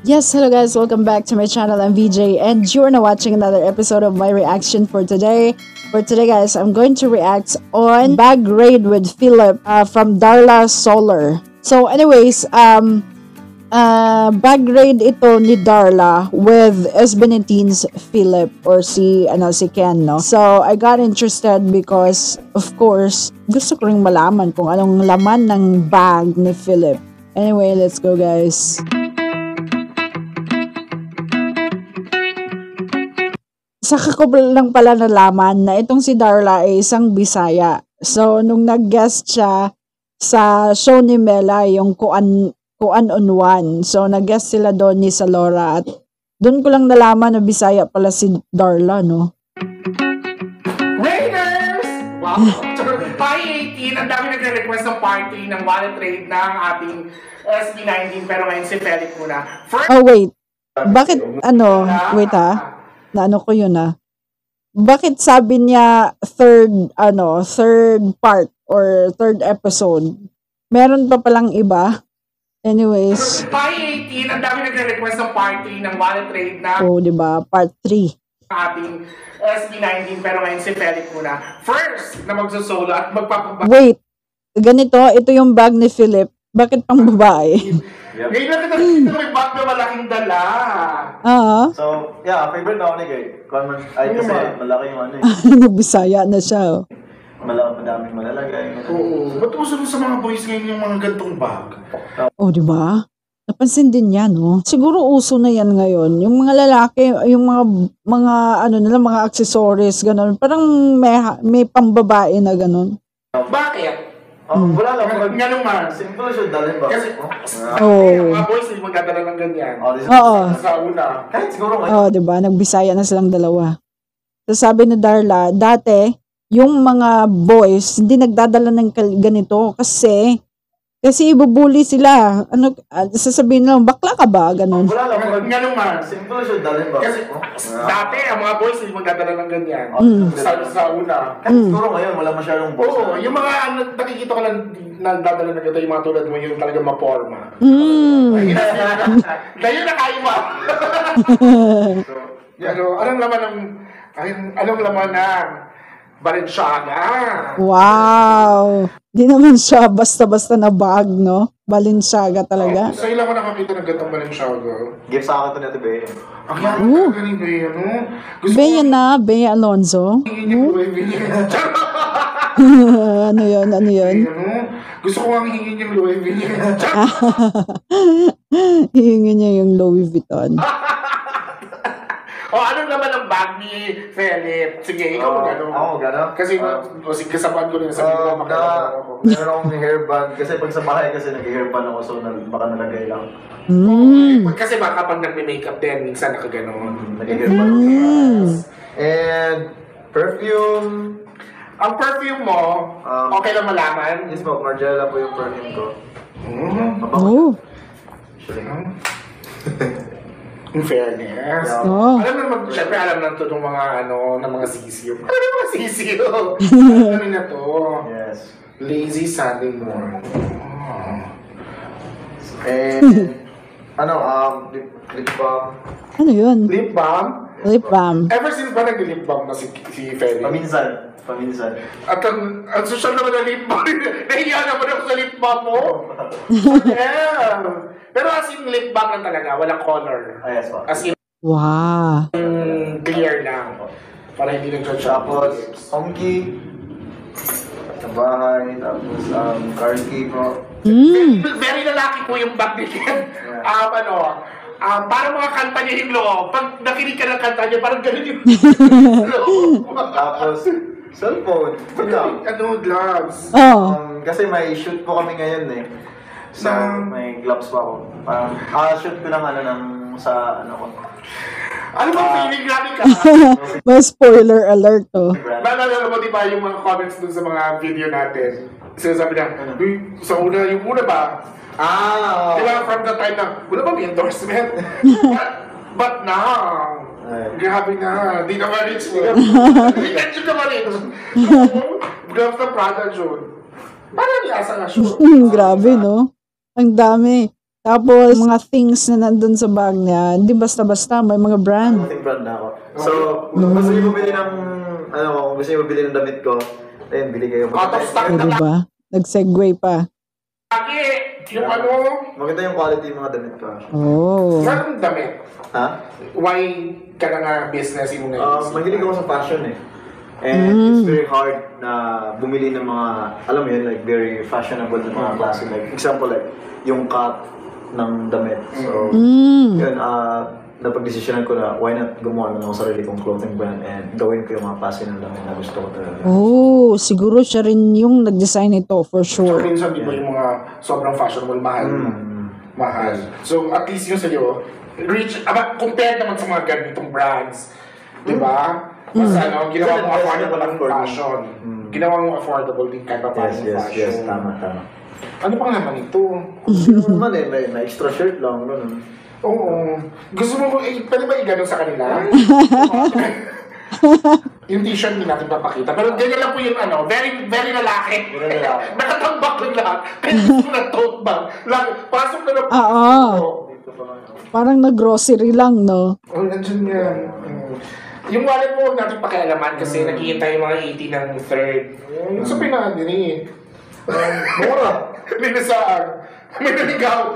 Yes, hello guys, welcome back to my channel. I'm VJ and you are now watching another episode of my reaction for today. For today guys, I'm going to react on Bag Raid with Philip from Darla Solar. So anyways, Bag Raid ito ni Darla with SB19's Philip or si Ken, no? So I got interested because of course, gusto ko ring malaman kung anong laman ng bag ni Philip. Anyway, let's go guys. Saka ko lang pala nalaman na itong si Darla ay isang Bisaya. So, nung nag-guest siya sa show ni Mela, yung Kuan on One. So, nag-guest sila doon ni Salora at doon ko lang nalaman na Bisaya pala si Darla, no? Raiders! Wow! Pi 18, ang dami nagre-request ng party ng wallet trade ng ating SB19 pero ngayon si Felix muna. Oh, wait. Bakit, wait ha? Naano ko yun Bakit sabi niya third part or third episode? Meron pa palang iba? Anyways. Pi 18, ang dami nagre-request ng party ng wallet trade na diba? Part 3. Ating SB19 pero ngayon si Felix muna. First na magsusolo at magpapabag. Wait. Ganito, ito yung bag ni Philip. Bakit pang babae? Yep. Ngayon lang kita may bag na malaking dala. So, yeah, favorite na ako ni Gay. Ay, kasi malaki yung Nagbisaya na siya. Madaming malalagay. Oo. Ba't uso sa mga boys ngayon yung mga gantong bag? Diba? Napansin din yan, no? Siguro uso na yan ngayon. Yung mga lalaki, yung mga accessories, gano'n. Parang may pambabae na gano'n. Bakit? Wala lang. Nga naman. Simple siya dalhin ba? Kasi, mga boys, hindi magdadala ng ganyan. Oo. Sa una. Kahit siguro ngayon. Diba? Nagbisaya na silang dalawa. So, sabi ni Darla, dati, yung mga boys, hindi nagdadala ng ganito kasi ibubuli sila. Sasabihin lang, bakla ka ba? Ganon. Wala lang. Nga naman. Simple siya dalhin ba? Kasi, dati, ang mga boys, hindi magdadala ng ganyan. Sa una. Kahit siguro ngayon, wala masyadong boss. Oo, yung mga nakikita ko lang nagdadala ng ganito, yung mga tulad mo, yung talagang maporma. Ngayon na kayo mo. Anong laman ng Balenciaga? Wow! Di naman siya basta-basta na bag, no? Balenciaga talaga. Sa'yo lang ko nakakita ng gantong Balenciaga. Give sa akin ito ni Ate Bea. Ang galing Bea, no? Bea Alonzo. Ano yun? Gusto ko ang hingin yung Louis Vuitton. Hingin niya yung Louis Vuitton. Anong naman ang bag ni Philip? Sige, ikaw gano'n. Ako gano'n? Kasi kasabahan ko rin sa video. Meron akong hairband. Kasi pag sa bahay kasi nag-hairband ako so baka nalagay lang. Kasi baka pag nagme-makeup din, minsan nakagano'n. Nag-hairband ako. And perfume. Ang perfume mo, okay lang malaman? Yes po, Margiela po yung perfume ko. In fairness. Alam naman, syempre alam na ito ng mga sisiyo. Ano yung mga sisiyo? Ano na to? Yes. Lazy Sunday morning. Lip balm. Ano yun? Lip balm? Lip balm. Ever since ba nag-lip balm na si Feli? Paminsan. At ang social naman na lip balm. Nahiya naman ako sa lip balm mo. Yeah. Pero as in lip balm lang talaga, walang color. Yes po. As in, Wow. clear lang. Para hindi nag-judge. Tapos, home key. Sa bahay. Tapos, car key po. Very lalaki po yung bag ni Ken. Parang mga kanta niya yung loob. Pag nakinig ka ng kanta niya, parang ganun yung loob. Tapos, cellphone. Gloves. Kasi may shoot po kami ngayon eh. So, may gloves pa ako. Shoot ko ng sa ko. Ano bang feeling namin ka? May spoiler alert, Naalala mo diba yung mga comments dun sa mga video natin? Sinasabi niya, sa una, yung una ba? Diba from the time na, wala ba may endorsement? But now, grabe na, di naman rich mo. Di naman rich. Gloves na Prada, June. Parang niasa na siya. Grabe, no? Ang dami. Tapos, mga things na nandun sa bag niya, hindi basta-basta, may mga brand. Clothing brand na ako. So, kung gusto niyo bumili ng, kung gusto niyo bumili ng damit ko, ayun, bili kayo. Out of stock O, na diba? Nag-segue pa. lagi. Yung ano, Maganda yung quality yung mga damit ko. Oh. anong damit? Ha? Why ka na nga business mo na Mahilig ako sa fashion eh. And it's very hard na bumili ng mga, alam mo yun, like very fashionable na mga klase. Like, example, like, yung cut ng damit. So, yun, napag-desisyonan ko na why not gumawa ng sarili kong clothing brand and gawin ko yung mga klase ng damit na gusto ko talaga. Oh, siguro siya rin yung nag-design ito, for So, sure. minsan, di ba yung mga sobrang fashionable, mahal. Mahal. So, at least yung sa'yo, compared naman sa mga ganitong brands, di ba? Mas ginawa mo affordable ang fashion. Ginawa mo affordable din kahit pa paano yung fashion. Yes, tama. Ano pang naman ito? Ano naman eh, may extra shirt lang, ano. Oo. Gusto mo, pwede ba i-ganon sa kanila? Yung t-shirt hindi natin papakita. Pero ganyan lang po yung very, very lalaki. Nakatambak lang lahat. Kaya gusto na tote bag. Pasok na na po. Oo. Parang nag-grocery lang, no? Oh, nandiyan yan. Yung wallet mo, huwag natin pakialaman kasi naghihintay yung mga 80 ng third. Yung sa pinadini. Mura. Linasaan. May naligaw.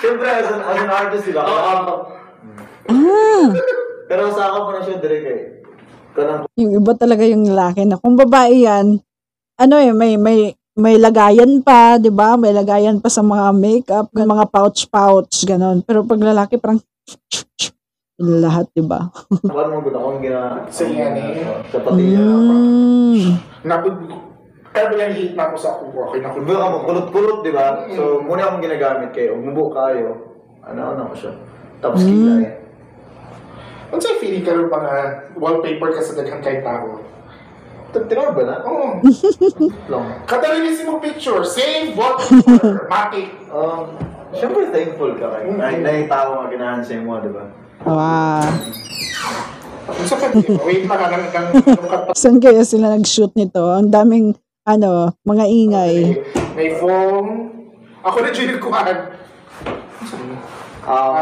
Siyempre, as an artist, diba? Pero sa akin pa na siya direct eh. Yung iba talaga yung lalaki na. Kung babae yan, may lagayan pa, di ba? May lagayan pa sa mga makeup, mga pouch, ganon. Pero pag lalaki, parang lahat, di ba? Akala mo gud akong Sa yan eh. sa patilya. Kaya ba yung hit na ako sa kuko? Okay na Kumbaga mo, kulot-kulot, di ba? So, muna akong ginagamit kayo. Umubo kayo. Ano ko siya. Tapos kilay. Ano sa'yo feeling ka rin mga wallpaper ka sa daghang kahit tao? Tinawag ba na? Oo. Long. Kadalinis mo picture, same wallpaper, matic. Siyempre thankful ka kayo. Nakitao nga ganahan sa mo, di ba? Wow. Sa pati, wait pa lang Saan kaya sila nag-shoot nito? Ang daming, mga ingay. May phone. Ako na Jill Kuhan.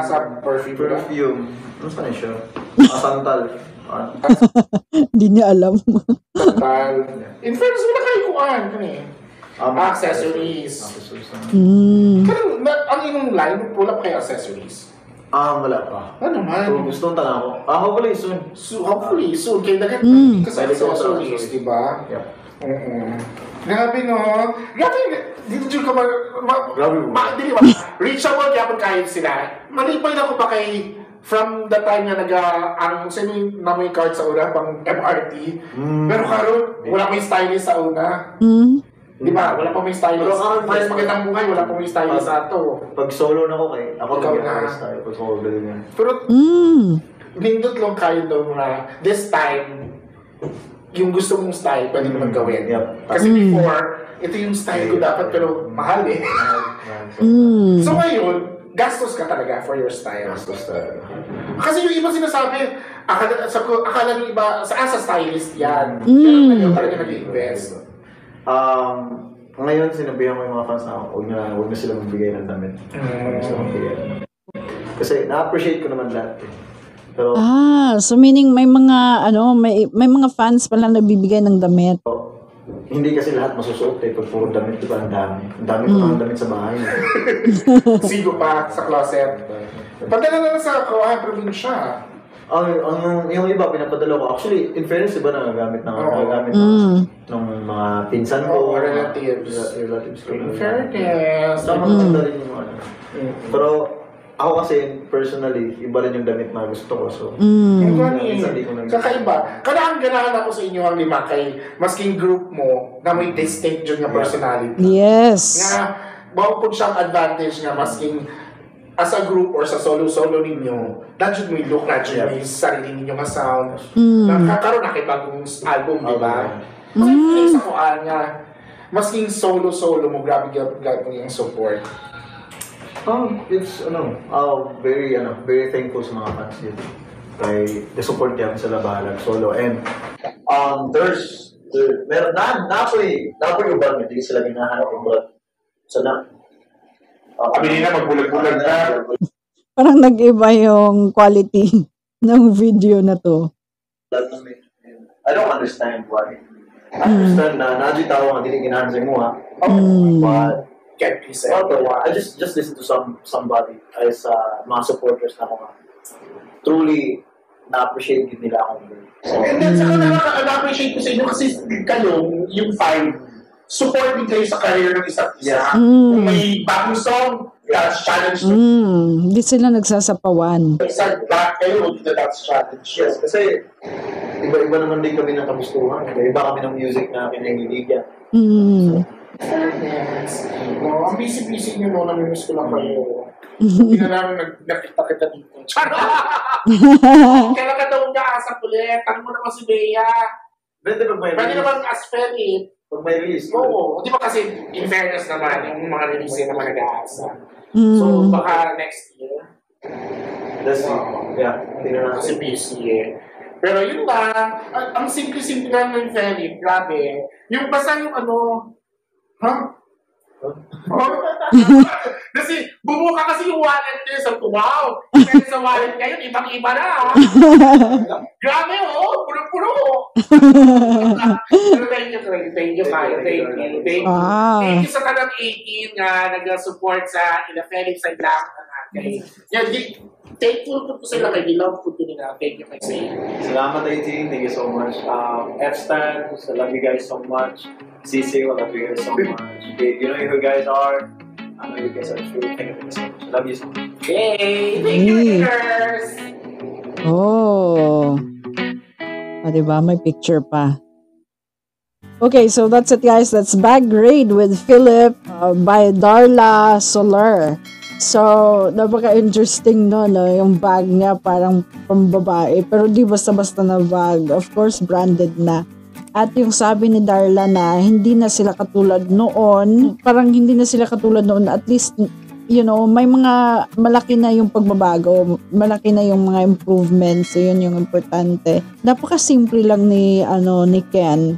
Sa Perfume. Ano saan siya? Santal. Hindi niya alam. In fairness, wala kayo Kuhan. Accessories. Ang inyong line, wala pa kayo accessories. Wala pa. Ano man? Kung gusto nang ako. Hopefully soon. Hopefully soon. Kaya dagat ka sa accessories, di ba? Yep. Grabe no. Grabe. Dito dyan ka Grabe. Reachable kaya pag kahit sila. Malipay na ko pa kay from the time na ang sino yung na may card sa una pang MRT. Pero karon wala may stylist sa una. Di ba? Wala pa may stylist. Pero mas magandang buhay, wala pa may stylist sa ato. Pag solo na ko ako ikaw na style. Pag solo ganyan. Pero nindot lang kayo daw na this time yung gusto mong style, pwede mo gawin. Yep. Kasi before, ito yung style ko dapat pero mahal eh. So ngayon, gastos ka talaga for your style. Gastos talaga. Kasi yung iba sinasabi, akala ng iba, sa stylist yan. Pero ngayon talaga nag-invest. Ngayon, sinabihan ko yung mga fans na huwag na sila magbigay ng damit. Huwag na sila magbigay ng damit. Kasi na-appreciate ko naman lahat eh. Pero, so meaning may mga, may mga fans pala nagbibigay ng damit. Hindi kasi lahat masusuot eh. Pag puro damit, diba ang dami. Ang dami ko ng damit sa bahay. Sigo pa sa closet. Padala na lang sa Kauai probinsya. Yung iba, pinapadala ko. Actually, in fairness, iba nagagamit ng mga pinsan ko. Or relatives. Relatives ko. In fairness. Tama rin yung ano. Pero, ako kasi, personally, iba rin yung damit na gusto ko. So, minsan di ko nag- Kakaiba. Ganahan ako sa inyo ang lima kay masking group mo na may distinct dyan nga personality. Yes. Nga, bawa po siyang advantage nga masking as a group or sa solo-solo ninyo, that should may look, that should may sarili ninyo nga sound. Nakakaroon na kayo bagong album, di ba? Kasi sa kuhaan nga, masking solo-solo mo, grabe yung support. It's very thankful sa mga fans dito. Kay the support niya sa labalag solo and meron na po yung band, hindi sila ginahanap yung band. So Sabi nila, magbulag-bulag na. Parang nag-iba yung quality ng video na to. I don't understand why. I understand na nadyo tao nga dili ginahan sa imo ha. But Can't be said. I just listen to somebody as mga supporters na mga truly na-appreciate din nila akong And then, saka na-appreciate ko sa inyo kasi kayo, yung 5, support din kayo sa career ng isa't isa. Kung may bagong song, dance challenge. Hindi sila nagsasapawan. Isang back kayo, the dance challenge. Yes, kasi iba-iba naman din kami ng kagustuhan. Iba kami ng music na kinahiligan. Yes. No, ang busy-busy nyo, no, namimiss ko lang kayo. Hindi na namin nakita kita dito. Kailan ka daw nag-aasap ulit? Tanong mo naman si Bea. Pwede naman as-fair it. Pag may release. Oo. Di ba kasi, in fairness naman, yung mga release naman nag-aasap. So, baka next year. That's tingnan Kasi natin. busy eh. Pero yun ba, ang simple-simple lang ng Feli, grabe. Yung basta yung kasi bumuka kasi yung wallet niya sa wow. Pero sa wallet ngayon, ibang-iba na. Grabe puro-puro. Pero thank you kayo. Thank you. Thank you sa tanang 18 na nag-support sa Ina Felix and Lang. Thankful po sila kay Love po nila. Thank you kay Say. Salamat 18, thank you so much. F-Stan, I love you guys so much. CC, I love you guys so much. You know who you guys are. I know you guys are true. Thank you so much. I love you so much. Yay! Thank you, winners! Diba? May picture pa. Okay, so that's it guys. That's Bag Raid with Philip by Darla Soler. So, napaka-interesting no, yung bag niya parang pambabae. Pero di basta-basta na bag. Of course, branded na. At yung sabi ni Darla na hindi na sila katulad noon. Parang hindi na sila katulad noon. At least, you know, may mga malaki na yung pagbabago. Malaki na yung mga improvements. So, yun yung importante. Napaka-simple lang ni Ken,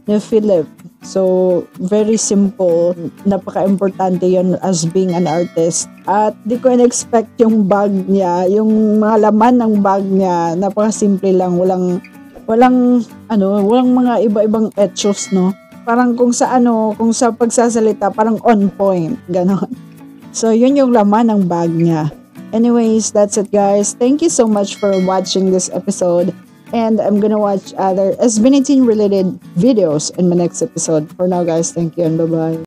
ni Philip. So, very simple. Napaka-importante yun as being an artist. At di ko in-expect yung bag niya, yung mga laman ng bag niya, napaka-simple lang. Walang mga iba-ibang etchos, no? Parang kung sa pagsasalita, parang on point. Ganon. So, yun yung laman ng bag niya. Anyways, that's it guys. Thank you so much for watching this episode. And I'm gonna watch other SB19 related videos in my next episode. For now guys, thank you and bye-bye.